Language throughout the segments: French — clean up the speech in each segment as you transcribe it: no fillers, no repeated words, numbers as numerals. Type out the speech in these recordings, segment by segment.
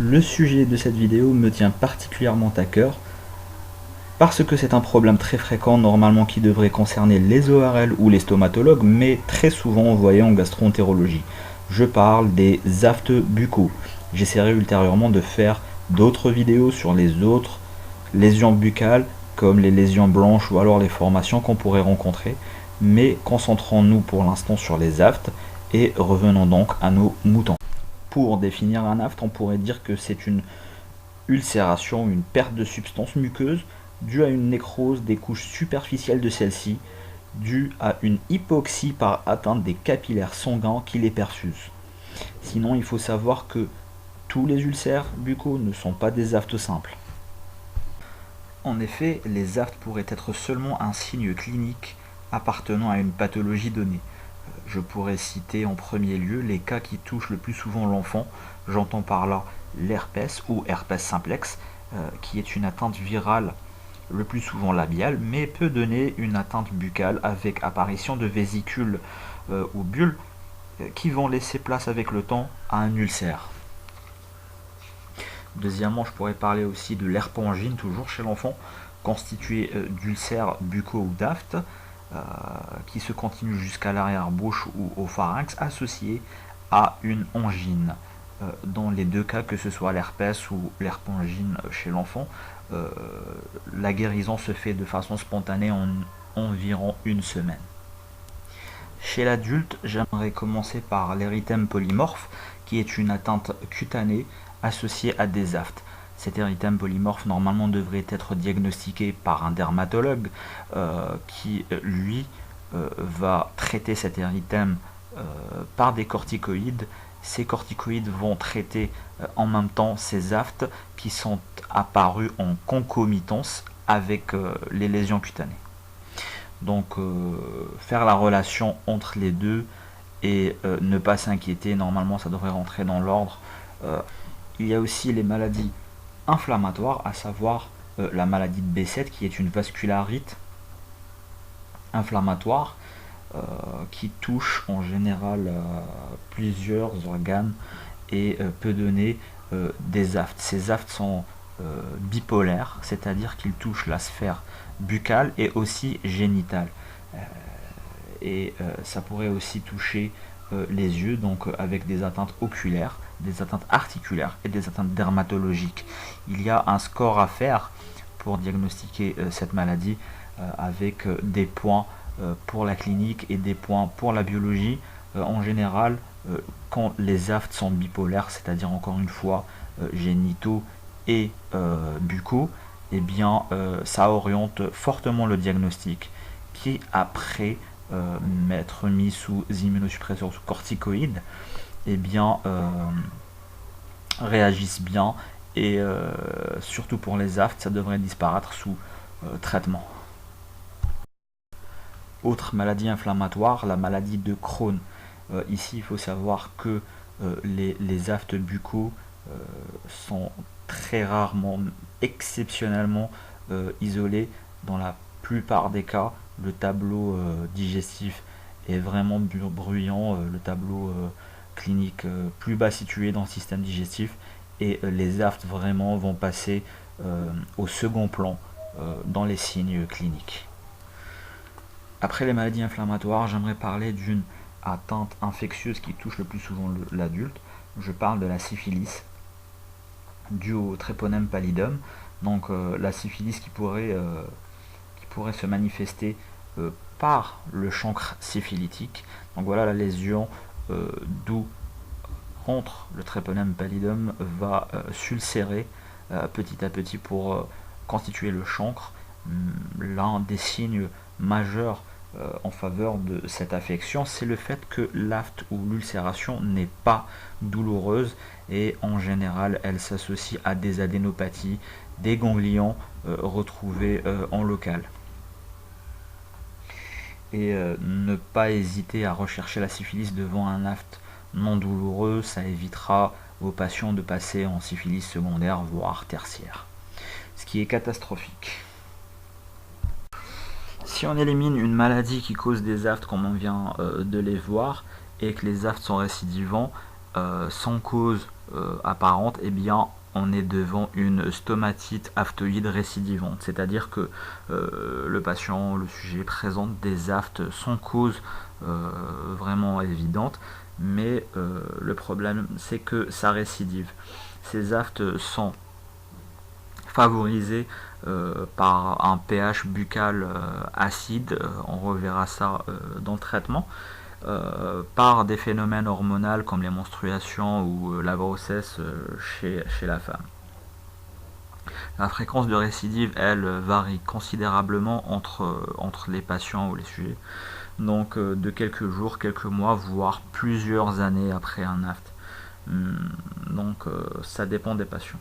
Le sujet de cette vidéo me tient particulièrement à cœur parce que c'est un problème très fréquent normalement qui devrait concerner les ORL ou les stomatologues, mais très souvent envoyé en gastroentérologie. Je parle des aftes buccaux. J'essaierai ultérieurement de faire d'autres vidéos sur les autres lésions buccales comme les lésions blanches ou alors les formations qu'on pourrait rencontrer, mais concentrons-nous pour l'instant sur les aftes et revenons donc à nos moutons. Pour définir un aphte, on pourrait dire que c'est une ulcération, une perte de substance muqueuse due à une nécrose des couches superficielles de celle-ci, due à une hypoxie par atteinte des capillaires sanguins qui les perfusent. Sinon, il faut savoir que tous les ulcères buccaux ne sont pas des aftes simples. En effet, les aftes pourraient être seulement un signe clinique appartenant à une pathologie donnée. Je pourrais citer en premier lieu les cas qui touchent le plus souvent l'enfant. J'entends par là l'herpès ou herpès simplex, qui est une atteinte virale le plus souvent labiale, mais peut donner une atteinte buccale avec apparition de vésicules ou bulles qui vont laisser place avec le temps à un ulcère. Deuxièmement, je pourrais parler aussi de l'herpangine, toujours chez l'enfant, constituée d'ulcères buccaux ou d'aftes, qui se continue jusqu'à l'arrière-bouche ou au pharynx, associé à une angine. Dans les deux cas, que ce soit l'herpès ou l'herpangine chez l'enfant, la guérison se fait de façon spontanée en environ une semaine. Chez l'adulte, j'aimerais commencer par l'érythème polymorphe, qui est une atteinte cutanée associée à des aftes. Cet érythème polymorphe normalement devrait être diagnostiqué par un dermatologue qui lui va traiter cet érythème par des corticoïdes. Ces corticoïdes vont traiter en même temps ces aftes qui sont apparus en concomitance avec les lésions cutanées. Donc faire la relation entre les deux et ne pas s'inquiéter, normalement ça devrait rentrer dans l'ordre. Il y a aussi les maladies inflammatoires, à savoir la maladie de B7 qui est une vascularite inflammatoire qui touche en général plusieurs organes et peut donner des aftes. Ces aftes sont bipolaires, c'est-à-dire qu'ils touchent la sphère buccale et aussi génitale. Ça pourrait aussi toucher les yeux, donc avec des atteintes oculaires, des atteintes articulaires et des atteintes dermatologiques. Il y a un score à faire pour diagnostiquer cette maladie avec des points pour la clinique et des points pour la biologie. En général, quand les aftes sont bipolaires, c'est-à-dire encore une fois génitaux et buccaux, eh bien ça oriente fortement le diagnostic qui, après m'être mis sous immunosuppresseurs, sous corticoïdes, eh bien réagissent bien et surtout pour les aftes, ça devrait disparaître sous traitement. Autre maladie inflammatoire, la maladie de Crohn. Ici, il faut savoir que les aftes buccaux sont très rarement, exceptionnellement isolés. Dans la plupart des cas, le tableau digestif est vraiment bruyant, le tableau clinique plus bas situé dans le système digestif, et les aftes vraiment vont passer au second plan dans les signes cliniques. Après les maladies inflammatoires, j'aimerais parler d'une atteinte infectieuse qui touche le plus souvent l'adulte. Je parle de la syphilis, due au Treponème pallidum. Donc la syphilis qui pourrait se manifester par le chancre syphilitique. Donc voilà, la lésion d'où rentre le Treponème pallidum va s'ulcérer petit à petit pour constituer le chancre. L'un des signes majeurs en faveur de cette affection, c'est le fait que l'afte ou l'ulcération n'est pas douloureuse et en général elle s'associe à des adénopathies, des ganglions retrouvés en local. Et ne pas hésiter à rechercher la syphilis devant un afte non douloureux, ça évitera aux patients de passer en syphilis secondaire voire tertiaire, ce qui est catastrophique. Si on élimine une maladie qui cause des aftes comme on vient de les voir et que les aftes sont récidivants sans cause apparente, eh bien on est devant une stomatite aftoïde récidivante, c'est-à-dire que le patient, le sujet présente des aftes sans cause vraiment évidente, mais le problème c'est que ça récidive. Ces aftes sont favorisés par un pH buccal acide, on reverra ça dans le traitement, par des phénomènes hormonaux comme les menstruations ou la grossesse chez la femme. La fréquence de récidive, elle, varie considérablement entre les patients ou les sujets, donc de quelques jours, quelques mois, voire plusieurs années après un aft. Donc ça dépend des patients.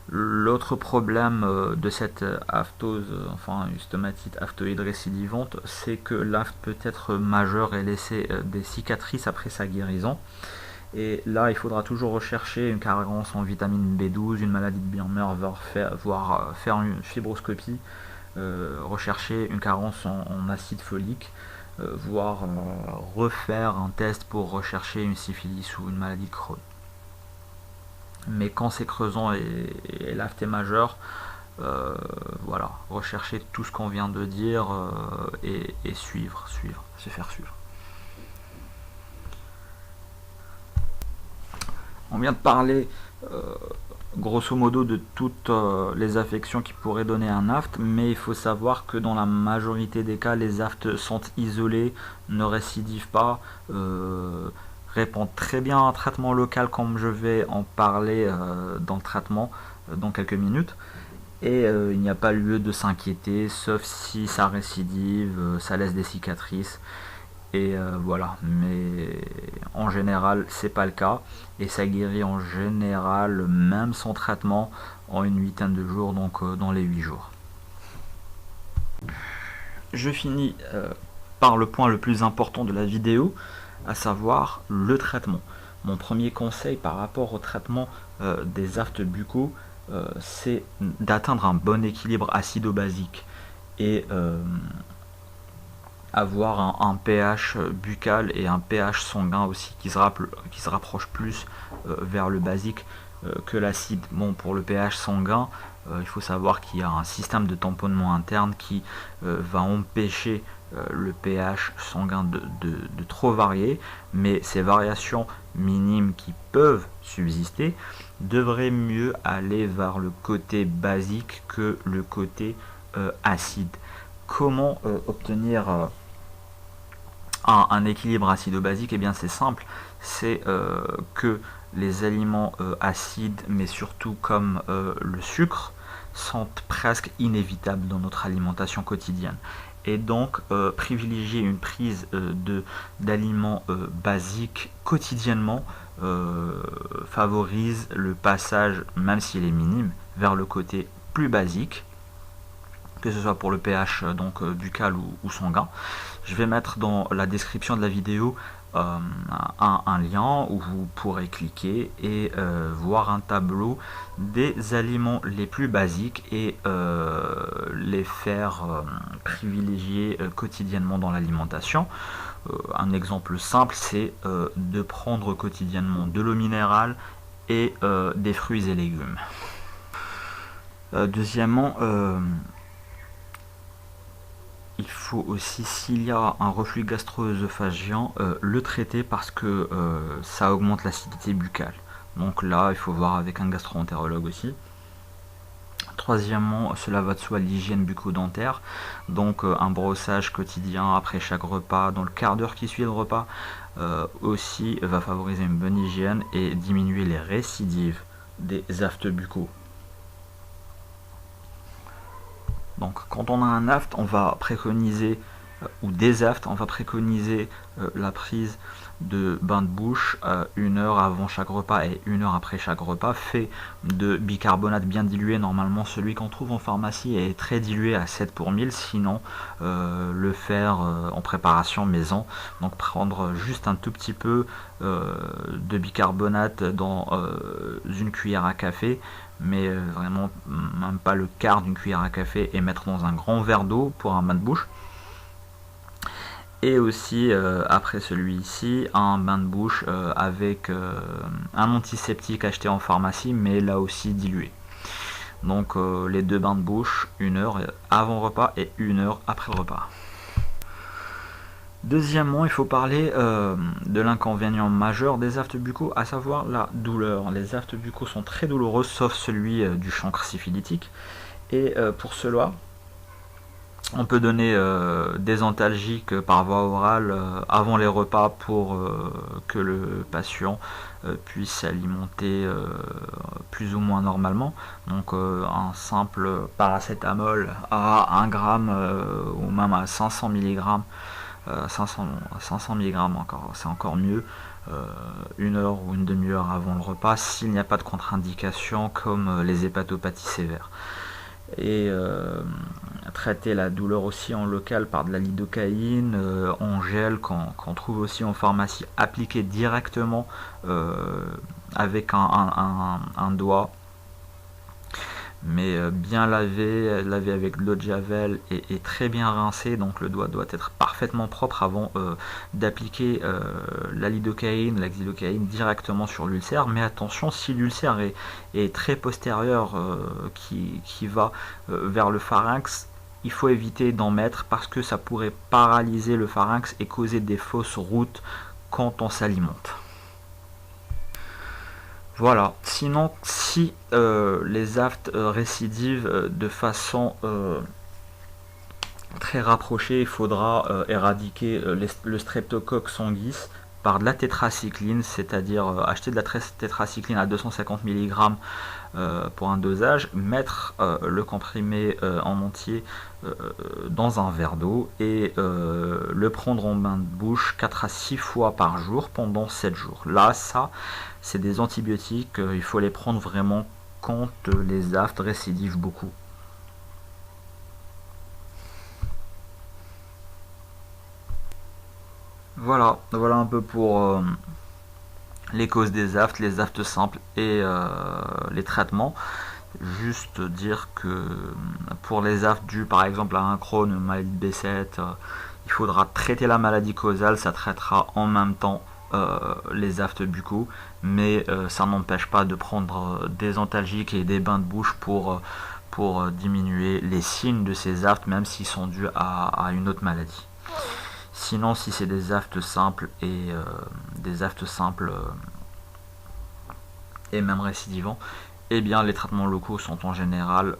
L'autre problème de cette aftose, enfin une stomatite aftoïde récidivante, c'est que l'aft peut être majeur et laisser des cicatrices après sa guérison. Et là, il faudra toujours rechercher une carence en vitamine B12, une maladie de Birmer, voire faire une fibroscopie, rechercher une carence en acide folique, voire refaire un test pour rechercher une syphilis ou une maladie de Crohn. Mais quand c'est creusant et l'aft est majeur, voilà, rechercher tout ce qu'on vient de dire et suivre, se faire suivre. On vient de parler grosso modo de toutes les affections qui pourraient donner un aft, mais il faut savoir que dans la majorité des cas, les afts sont isolés, ne récidivent pas, répondent très bien à un traitement local, comme je vais en parler dans le traitement dans quelques minutes. Et il n'y a pas lieu de s'inquiéter, sauf si ça récidive, ça laisse des cicatrices. Et voilà, mais en général c'est pas le cas et ça guérit en général même sans traitement en une huitaine de jours, donc dans les 8 jours. Je finis par le point le plus important de la vidéo, à savoir le traitement. Mon premier conseil par rapport au traitement des aftes buccaux, c'est d'atteindre un bon équilibre acido-basique et avoir un pH buccal et un pH sanguin aussi qui se rapproche plus vers le basique que l'acide. Bon, pour le pH sanguin, il faut savoir qu'il y a un système de tamponnement interne qui va empêcher le pH sanguin de trop varier, mais ces variations minimes qui peuvent subsister devraient mieux aller vers le côté basique que le côté acide. Comment obtenir un équilibre acido-basique? Eh bien c'est simple, c'est que les aliments acides, mais surtout comme le sucre, sont presque inévitables dans notre alimentation quotidienne. Et donc privilégier une prise d'aliments basiques quotidiennement favorise le passage, même s'il est minime, vers le côté plus basique, que ce soit pour le pH donc buccal ou sanguin. Je vais mettre dans la description de la vidéo un lien où vous pourrez cliquer et voir un tableau des aliments les plus basiques et les faire privilégier quotidiennement dans l'alimentation. Un exemple simple, c'est de prendre quotidiennement de l'eau minérale et des fruits et légumes. Deuxièmement, il faut aussi, s'il y a un reflux gastro-œsophagien, le traiter parce que ça augmente l'acidité buccale. Donc là, il faut voir avec un gastro-entérologue aussi. Troisièmement, cela va de soi l'hygiène bucco-dentaire. Donc un brossage quotidien après chaque repas, dans le quart d'heure qui suit le repas, aussi va favoriser une bonne hygiène et diminuer les récidives des aftes buccaux. Donc quand on a un aft, on va préconiser, ou des aftes, on va préconiser la prise de bain de bouche 1 heure avant chaque repas et 1 heure après chaque repas, fait de bicarbonate bien dilué. Normalement celui qu'on trouve en pharmacie est très dilué à 7 pour 1000, sinon le faire en préparation maison. Donc prendre juste un tout petit peu de bicarbonate dans une cuillère à café, mais vraiment même pas le quart d'une cuillère à café, et mettre dans un grand verre d'eau pour un bain de bouche. Et aussi, après celui-ci, un bain de bouche avec un antiseptique acheté en pharmacie, mais là aussi dilué. Donc les 2 bains de bouche, 1 heure avant repas et 1 heure après le repas. Deuxièmement, il faut parler de l'inconvénient majeur des aftes buccaux, à savoir la douleur. Les aftes buccaux sont très douloureux, sauf celui du chancre syphilitique. Et pour cela, on peut donner des antalgiques par voie orale avant les repas pour que le patient puisse s'alimenter plus ou moins normalement. Donc un simple paracétamol à 1 gramme ou même à 500 mg. 500 mg encore, c'est encore mieux, 1 heure ou une demi-heure avant le repas s'il n'y a pas de contre-indication comme les hépatopathies sévères. Et traiter la douleur aussi en local par de la lidocaïne en gel qu'on trouve aussi en pharmacie, appliqué directement avec un doigt, mais bien lavé avec de l'eau de javel et très bien rincé. Donc le doigt doit être parfaitement propre avant d'appliquer la xylocaïne directement sur l'ulcère. Mais attention, si l'ulcère est très postérieur, qui va vers le pharynx, il faut éviter d'en mettre parce que ça pourrait paralyser le pharynx et causer des fausses routes quand on s'alimente. Voilà, sinon si les aftes récidivent de façon très rapprochée, il faudra éradiquer le streptocoque sanguis par de la tétracycline, c'est-à-dire acheter de la tétracycline à 250 mg pour un dosage, mettre le comprimé en entier dans un verre d'eau et le prendre en bain de bouche 4 à 6 fois par jour pendant 7 jours. Là, ça, c'est des antibiotiques, il faut les prendre vraiment quand les aftes récidivent beaucoup. Voilà un peu pour les causes des aftes, les aftes simples et les traitements. Juste dire que pour les aftes dues par exemple à un Crohn, une maladie de B7, il faudra traiter la maladie causale, ça traitera en même temps les aftes buccaux, mais ça n'empêche pas de prendre des antalgiques et des bains de bouche pour diminuer les signes de ces aftes, même s'ils sont dus à une autre maladie. Sinon, si c'est des aftes simples et même récidivants, eh bien les traitements locaux sont en général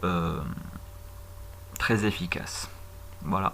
très efficaces. Voilà.